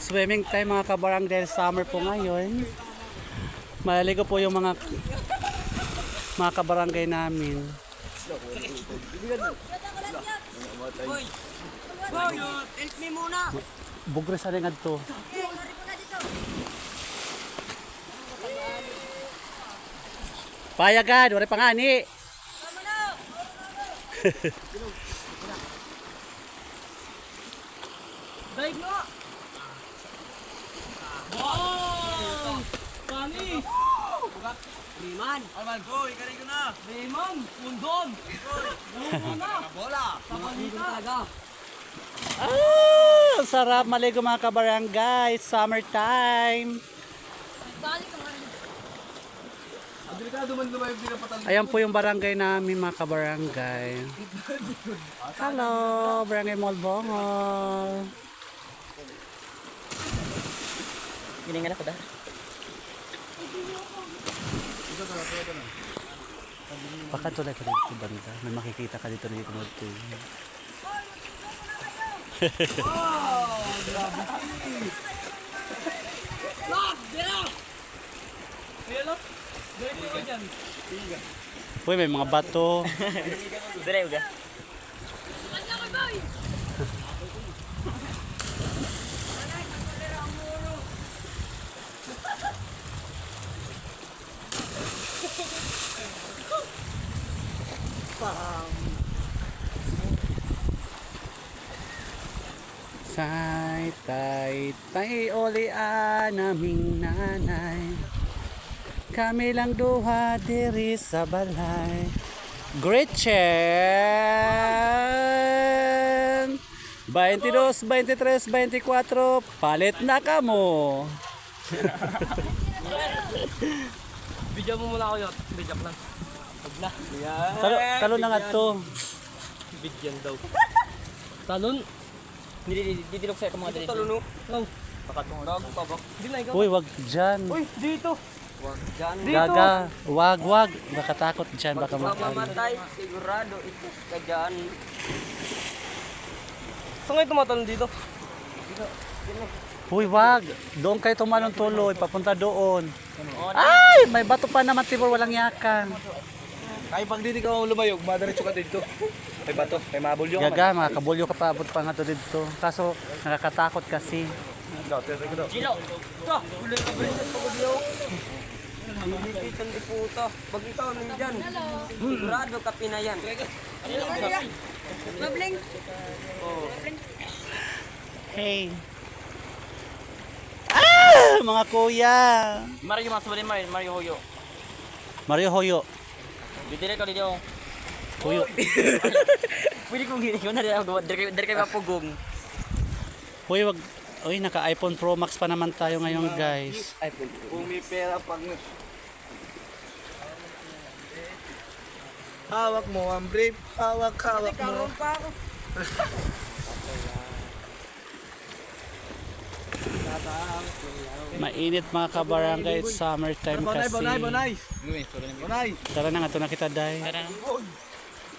Swimming time mga kabarangay, summer po ngayon. Maliligo po yung mga kabarangay namin. Boy, help me muna. Bugre sa rin to. Payagan, wala pangani. Dive mo. Wow! Panis! Liman. Alman, boy, galing ko na. Liman, pundon. Boy, na. Bola. Papanita talaga. Ah, sarap maligo mga kabarangay, summertime. Ayan po yung barangay namin mga kabarangay. Hello, Barangay Malbongol. Giningan ako dah. Baka tulad ka dito banda. May makikita ka dito na dito mo ito. Uy, may mga bato. Dire uga. Say tay tay oli naming nanay. Kami lang duha diri sa balay. Gretchen 22, 23, 24 palit na kamo. Video mo muna ako yun. Video lang. Wag na. Yan. Talon na nga to. Bigyan daw. Talon? Didilok sa'yo ka mga dali. Talon no? Lang. Pakatungod. Tabak. Hindi na ikaw. Uy, wag dyan. Uy, dito. Wag dyan. Dito. Gaga, wag. Baka takot dyan, baka Mamatay, sigurado ito ka dyan. Saan kayo tumatalon dito? Uy, wag. Doon kayo tumalon tuloy, papunta doon. Ay, may bato pa naman, tibor, walang yakan. Ay, pag dito ka lumayog, madiretso ka dito. May bato, may mabulyo ka. Gaga, makakabulyo ka pa, abot pa nga to dito. Kaso, nakakatakot kasi. Gilo! Ito! Kulay ka ba rin sa pagod Hinikitan di puta. Pag ikaw nandyan, sigurado ka pinayan. Babling! Hey. Ah, mga kuya. Mario masubali Mario Hoyo. Mario Hoyo. Bidire ka dito. Hoyo. Pwede kong gini ko na rin ako. Dari kayo mapugong. Uy, wag. Uy, naka iPhone Pro Max pa naman tayo ngayon, guys. Kung may pera pag... Hawak mo ang brief. Hawak mo. Mainit mga kabarangay, it's summertime kasi. Bonay. Tara na nga, ito na kita, day.